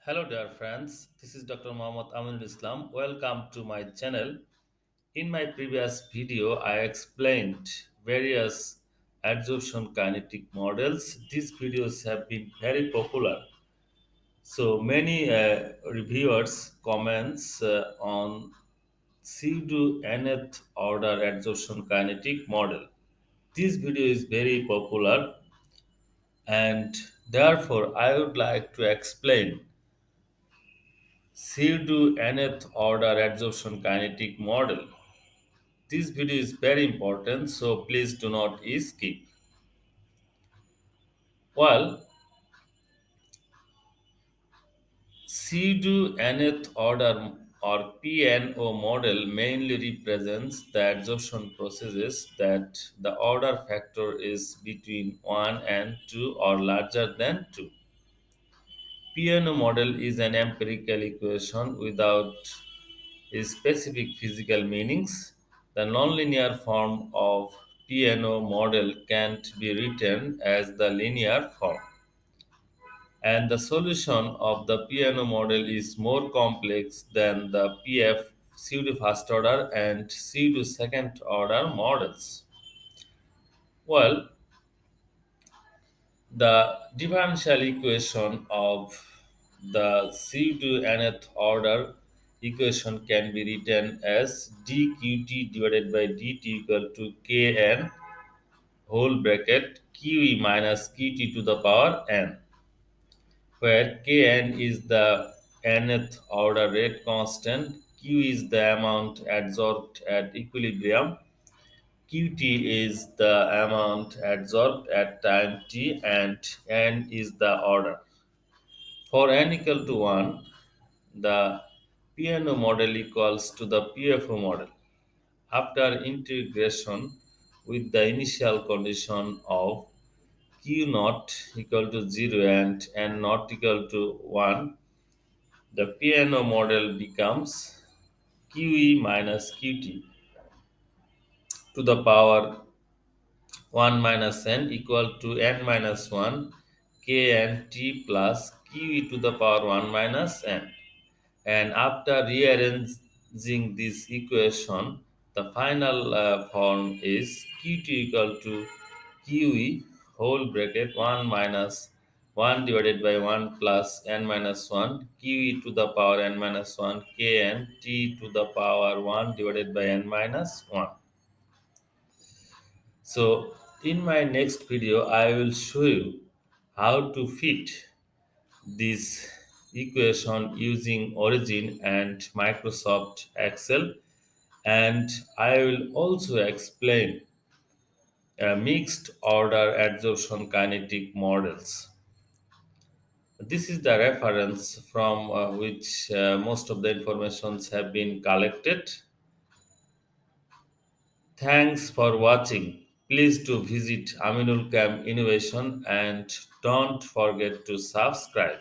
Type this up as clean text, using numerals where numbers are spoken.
Hello, dear friends. This is Dr. Mohammad Aminul Islam. Welcome to my channel. In my previous video, I explained various adsorption kinetic models. These videos have been very popular. So many reviewers comments on pseudo-nth order adsorption kinetic model. This video is very popular and therefore I would like to explain pseudo-nth-order adsorption kinetic model. This video is very important, so please do not skip. Well, pseudo-nth-order or PNO model mainly represents the adsorption processes that the order factor is between 1 and 2 or larger than 2. PNO model is an empirical equation without specific physical meanings. The nonlinear form of PNO model can't be written as the linear form. And the solution of the PNO model is more complex than the PF pseudo first order and pseudo second order models. Well, the differential equation of the pseudo nth order equation can be written as dqt divided by dt equal to kn whole bracket qe minus qt to the power n, where kn is the nth order rate constant, q is the amount adsorbed at equilibrium, Qt is the amount adsorbed at time t, and n is the order. For n equal to 1, the PNO model equals to the PFO model. After integration with the initial condition of Q naught equal to 0 and n not equal to 1, the PNO model becomes QE minus QT to the power 1 minus n equal to n minus 1 k n t plus q e to the power 1 minus n. And after rearranging this equation, the final form is q2 equal to qe whole bracket 1 minus 1 divided by 1 plus n minus 1 qe to the power n minus 1 kn t to the power 1 divided by n minus 1. So, in my next video, I will show you how to fit this equation using Origin and Microsoft Excel, and I will also explain mixed order adsorption kinetic models. This is the reference from which most of the informations have been collected. Thanks for watching. Please do visit Aminulchem Innovation and don't forget to subscribe.